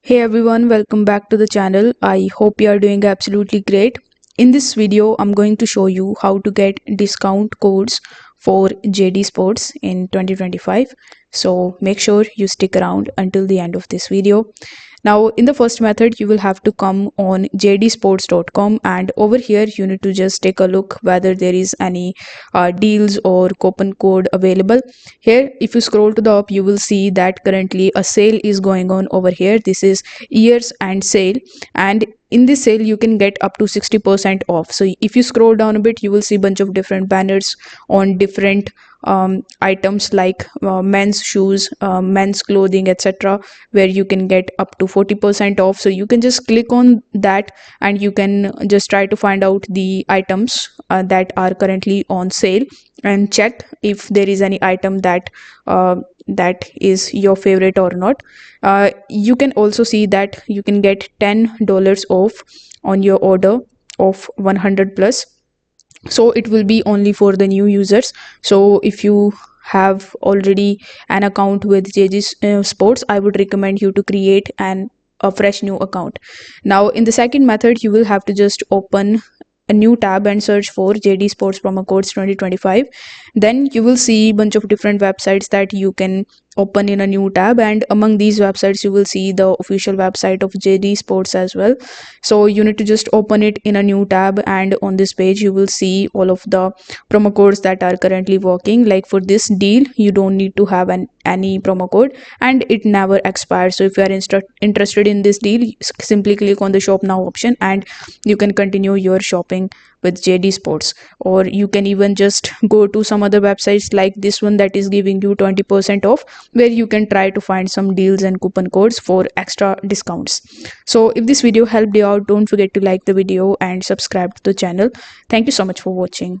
Hey everyone, welcome back to the channel. I hope you are doing absolutely great. In this video, I'm going to show you how to get discount codes for JD Sports in 2025. So make sure you stick around until the end of this video. Now, in the first method, you will have to come on jdsports.com, and over here you need to just take a look whether there is any deals or coupon code available. Here, if you scroll to the up, you will see that currently a sale is going on over here. This is years and sale, and in this sale you can get up to 60% off. So if you scroll down a bit, you will see bunch of different banners on different items like men's shoes, men's clothing, etc., where you can get up to 40% off. So you can just click on that and you can just try to find out the items that are currently on sale and check if there is any item that is your favorite or not. You can also see that you can get $10 off on your order of 100 plus. So it will be only for the new users. So if you have already an account with JG Sports, I would recommend you to create a fresh new account. Now in the second method, you will have to just open a new tab and search for JD Sports promo codes 2025. Then you will see a bunch of different websites that you can open in a new tab, and among these websites you will see the official website of JD Sports as well. So you need to just open it in a new tab, and on this page you will see all of the promo codes that are currently working. Like for this deal, you don't need to have any promo code and it never expires. So if you are interested in this deal, simply click on the shop now option and you can continue your shopping with JD Sports. Or you can even just go to some other websites like this one that is giving you 20% off, where you can try to find some deals and coupon codes for extra discounts. So if this video helped you out, don't forget to like the video and subscribe to the channel. Thank you so much for watching.